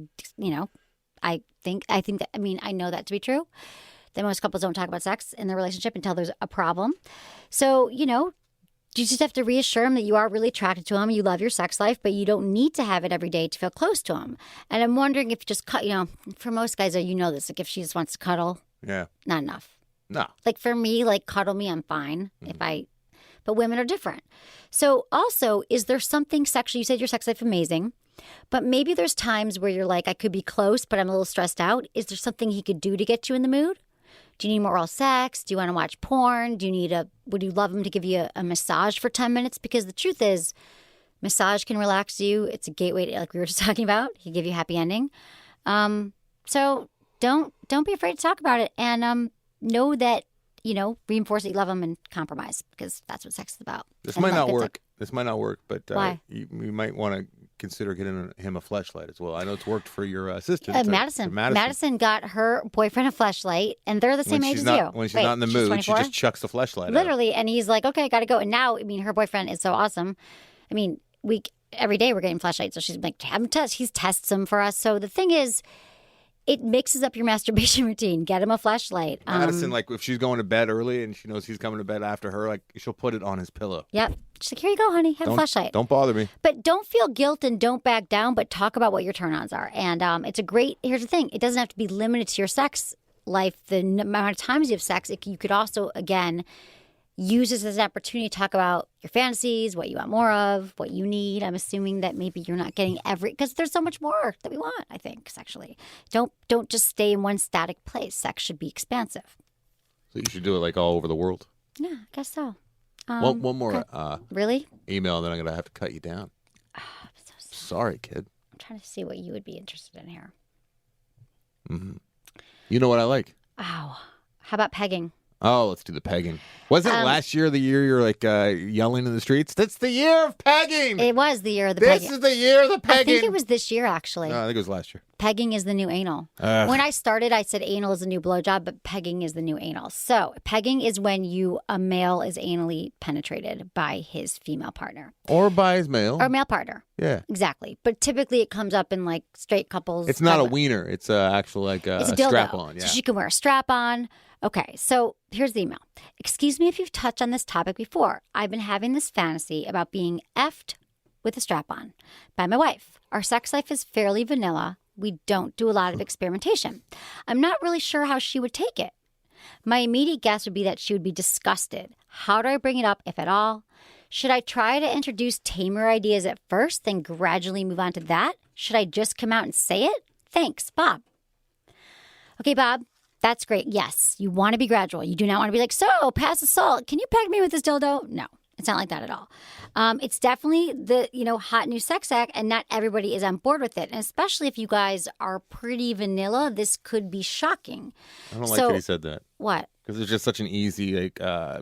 I think that, I know that to be true, that most couples don't talk about sex in their relationship until there's a problem. So, you just have to reassure him that you are really attracted to him. You love your sex life, but you don't need to have it every day to feel close to him. And I'm wondering if just for most guys, this, if she just wants to cuddle, Yeah. not enough. No. For me, cuddle me, I'm fine. But women are different. So also, is there something sexual? You said your sex life amazing, but maybe there's times where you're I could be close, but I'm a little stressed out. Is there something he could do to get you in the mood? Do you need more oral sex? Do you want to watch porn? Would you love him to give you a massage for 10 minutes? Because the truth is, massage can relax you. It's a gateway to, we were just talking about. He can give you a happy ending. So don't be afraid to talk about it. And know that, reinforce that you love him and compromise, because that's what sex is about. This And might not it's work. This might not work, but Why? you might want to consider getting him a fleshlight as well. I know it's worked for your assistant. Madison got her boyfriend a fleshlight, and they're the same age as you. When she's not in the mood, 24? she just chucks the fleshlight out. Literally, and he's like, okay, got to go. And now, her boyfriend is so awesome. Every day we're getting fleshlights, so she's like, have him test. He tests them for us. So the thing is, it mixes up your masturbation routine. Get him a fleshlight. Madison, if she's going to bed early and she knows he's coming to bed after her, she'll put it on his pillow. Yep. She's like, here you go, honey. Have a fleshlight. Don't bother me. But don't feel guilt and don't back down, but talk about what your turn-ons are. And here's the thing. It doesn't have to be limited to your sex life, the amount of times you have sex. You could also, again, use this as an opportunity to talk about your fantasies, what you want more of, what you need. I'm assuming that maybe you're not getting because there's so much more that we want, I think, sexually. Don't just stay in one static place. Sex should be expansive. So you should do it all over the world. Yeah, I guess so. One more really? email, then I'm going to have to cut you down. Oh, I'm so sorry, kid. I'm trying to see what you would be interested in here. Mm-hmm. You know what I like? Wow. How about pegging? Oh, let's do the pegging. Wasn't last year the year you're yelling in the streets? That's the year of pegging. It was the year of the pegging. This is the year of the pegging. I think it was this year, actually. No, I think it was last year. Pegging is the new anal. When I started, I said anal is the new blowjob, but pegging is the new anal. So pegging is when a male is anally penetrated by his female partner. Or by his male. Or male partner. Yeah. Exactly. But typically it comes up in straight couples. It's not a wiener. It's actual it's a strap-on. Yeah. So she can wear a strap-on. Okay, so here's the email. Excuse me if you've touched on this topic before. I've been having this fantasy about being effed with a strap-on by my wife. Our sex life is fairly vanilla. We don't do a lot of experimentation. I'm not really sure how she would take it. My immediate guess would be that she would be disgusted. How do I bring it up, if at all? Should I try to introduce tamer ideas at first, then gradually move on to that? Should I just come out and say it? Thanks, Bob. Okay, Bob, that's great. Yes, you want to be gradual. You do not want to be like, so, pass the salt. Can you peg me with this dildo? No, it's not like that at all. It's definitely the, hot new sex act, and not everybody is on board with it. And especially if you guys are pretty vanilla, this could be shocking. I don't like that he said that. What? Because it's just such an easy,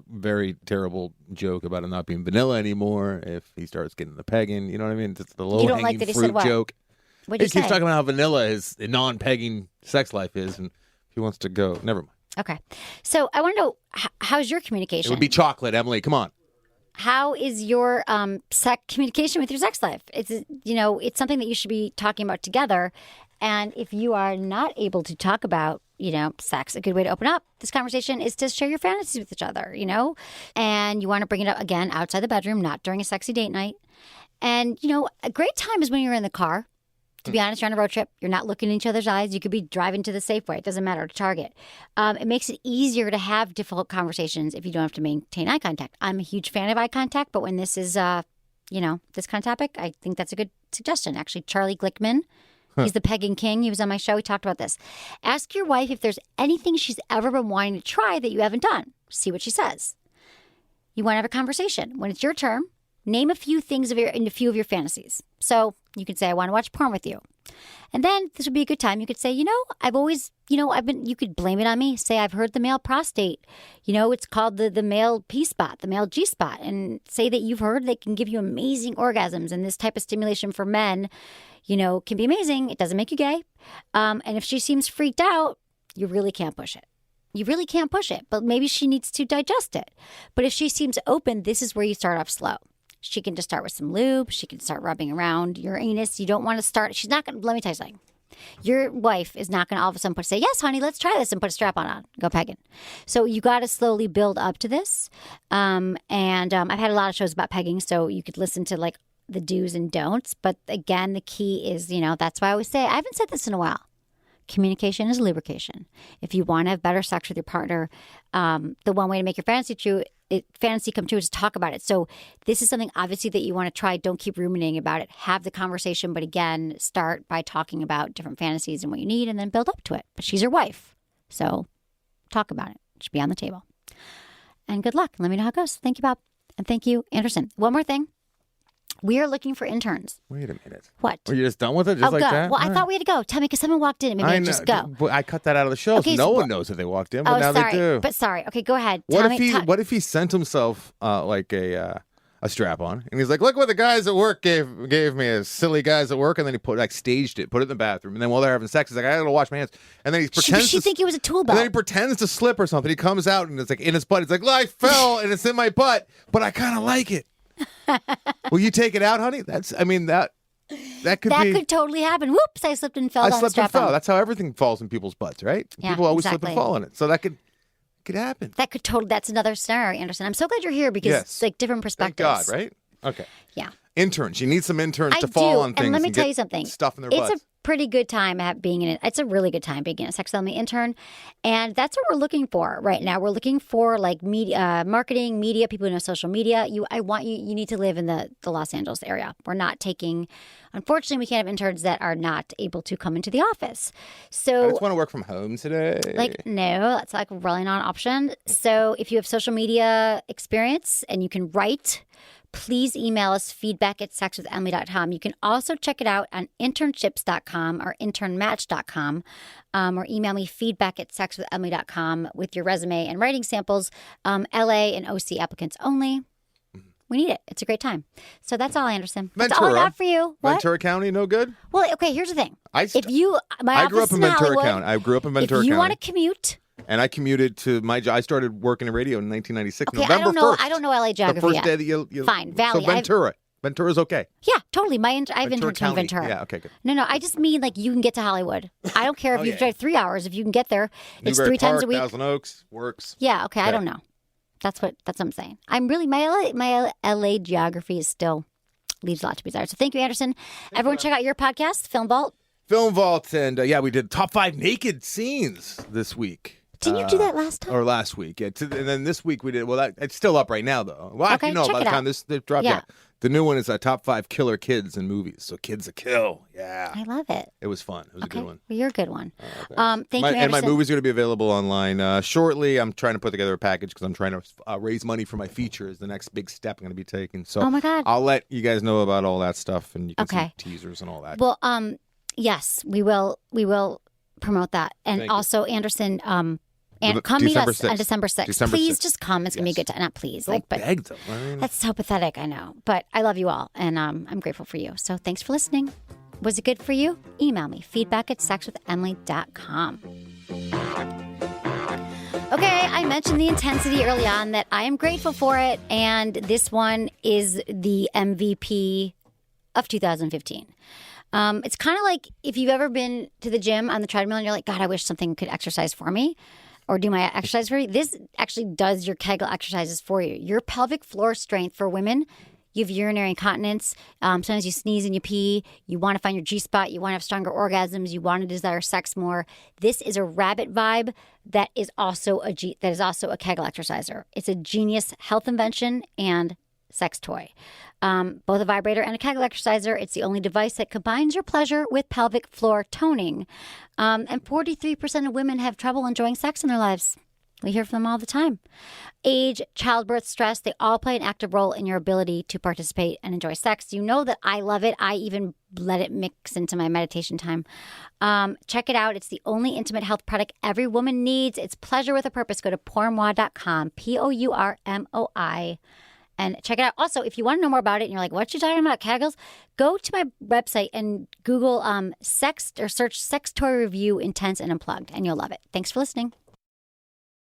very terrible joke about it not being vanilla anymore if he starts getting the pegging. You know what I mean? It's the low-hanging fruit joke. What did he you say? keeps talking about how vanilla his non-pegging sex life is, and he wants to go. Never mind. Okay. So I want to know, how's your communication? It would be chocolate, Emily. Come on. How is your communication with your sex life? It's something that you should be talking about together. And if you are not able to talk about, sex, a good way to open up this conversation is to share your fantasies with each other, and you want to bring it up again outside the bedroom, not during a sexy date night. And, a great time is when you're in the car. To be honest, you're on a road trip. You're not looking in each other's eyes. You could be driving to the Safeway. It doesn't matter, to Target. It makes it easier to have difficult conversations if you don't have to maintain eye contact. I'm a huge fan of eye contact, but when this is, this kind of topic, I think that's a good suggestion. Actually, Charlie Glickman, he's the pegging king. He was on my show. He talked about this. Ask your wife if there's anything she's ever been wanting to try that you haven't done. See what she says. You want to have a conversation. When it's your turn, name a few things in a few of your fantasies. So you could say, I want to watch porn with you. And then this would be a good time. You could say, I've always, you could blame it on me. Say, I've heard the male prostate, it's called the male P spot, the male G spot. And say that you've heard they can give you amazing orgasms. And this type of stimulation for men, can be amazing. It doesn't make you gay. And if she seems freaked out, you really can't push it. You really can't push it, but maybe she needs to digest it. But if she seems open, this is where you start off slow. She can just start with some lube. She can start rubbing around your anus. You don't want to start. She's not going to, let me tell you something. Your wife is not going to all of a sudden say, yes, honey, let's try this and put a strap on. Go pegging. So you got to slowly build up to this. I've had a lot of shows about pegging, so you could listen to like the do's and don'ts. But again, the key is, that's why I always say, I haven't said this in a while. Communication is lubrication. If you want to have better sex with your partner, the one way to make your fantasy come true is to talk about it. So this is something obviously that you want to try. Don't keep ruminating about it. Have the conversation, but again, start by talking about different fantasies and what you need, and then build up to it. But she's your wife, so talk about it. It should be on the table. And good luck. Let me know how it goes. Thank you, Bob, and thank you, Anderson. One more thing. We are looking for interns. Wait a minute. What? Are you just done with it? Just like go. that? Well, I thought we had to go. Tell me, because someone walked in. Maybe I just go. But I cut that out of the show, so no one knows that they walked in, but now sorry. they do. But sorry. Okay, go ahead. What if he sent himself like a strap on, and he's like, look what the guys at work gave me, as silly guys at work, and then he staged it, put it in the bathroom, and then while they're having sex, he's like, I gotta wash my hands, and then he pretends. She think it was a tool belt. And then he pretends to slip or something. He comes out and it's like in his butt. He's like, I fell and it's in my butt, but I kind of like it. Will you take it out, honey? That could totally happen. Whoops! I slipped and fell. I slipped and fell. That's how everything falls in people's butts, right? Yeah, people always exactly. slip and fall in it, so that could happen. That's another scenario, Anderson. I'm so glad you're here because it's like different perspectives. Thank God, right? Okay. Yeah. Interns. You need some interns to fall on things. And let me tell you something. Stuff in their butts. It's a pretty good time being in it. It's a really good time being a Sex Element intern, and that's what we're looking for right now. We're looking for like media, marketing, media, people who know social media. You need to live in the Los Angeles area. We're not taking. Unfortunately, we can't have interns that are not able to come into the office. So I just want to work from home today. No, that's like really not an option. So if you have social media experience and you can write, please email us feedback@sexwithemily.com. You can also check it out on internships.com or internmatch.com, or email me feedback@sexwithemily.com with your resume and writing samples. LA and OC applicants only. We need it. It's a great time. So that's all, Anderson. That's all I got for you. What? Ventura County, no good? Well, okay, here's the thing. I grew up in Ventura County. I grew up in Ventura County. If you want to commute... And I commuted to I started working in radio in 1996. Okay, November 1st. I don't know LA geography. The first yet. day that you Fine, Valley. So Ventura. Ventura's okay. Yeah, totally. I've interned in Ventura. Yeah, okay, good. No, I just mean like you can get to Hollywood. I don't care if you drive 3 hours. If you can get there, it's Newbury 3 times Park, a week. Thousand Oaks works. Yeah, okay. I don't know. That's what I'm saying. I'm really my LA geography is still leaves a lot to be desired. So thank you, Anderson. Everyone, check out your podcast, Film Vault. Film Vault, and we did top 5 naked scenes this week. Didn't you do that last time? Or last week. Yeah. And then this week we did. Well, it's still up right now, though. Well, Okay, no, check by it the time out. this dropped, Yeah. The new one is top 5 killer kids in movies. So kids a kill. Yeah. I love it. It was fun. It was a good one. Well, you're a good one. Thank you, And my Anderson. movie's going to be available online shortly. I'm trying to put together a package because I'm trying to raise money for my feature is the next big step I'm going to be taking. So Oh, my God. I'll let you guys know about all that stuff and you can Okay. see teasers and all that. Well, yes, we will promote that. And Thank you. also, Anderson, and come meet December us on 6th. December 6th. December Please 6th. just come. It's going to be a Yes. good time. Not please. Don't but beg them. I mean, that's so pathetic, I know. But I love you all, and I'm grateful for you. So thanks for listening. Was it good for you? Email me, feedback@sexwithemily.com. Okay, I mentioned the intensity early on that I am grateful for it, and this one is the MVP of 2015. It's kind of like if you've ever been to the gym on the treadmill and you're like, God, I wish something could exercise for me or do my exercise for me. This actually does your Kegel exercises for you. Your pelvic floor strength for women. You have urinary incontinence. Sometimes you sneeze and you pee. You want to find your G-spot. You want to have stronger orgasms. You want to desire sex more. This is a rabbit vibe that is also a Kegel exerciser. It's a genius health invention and sex toy. Both a vibrator and a Kegel exerciser. It's the only device that combines your pleasure with pelvic floor toning. And 43% of women have trouble enjoying sex in their lives. We hear from them all the time. Age, childbirth, stress, they all play an active role in your ability to participate and enjoy sex. You know that I love it. I even let it mix into my meditation time. Check it out. It's the only intimate health product every woman needs. It's pleasure with a purpose. Go to pourmoi.com, POURMOI. And check it out. Also, if you want to know more about it and you're like, what you talking about, Kegels? Go to my website and Google sex or search sex toy review intense and unplugged, and you'll love it. Thanks for listening.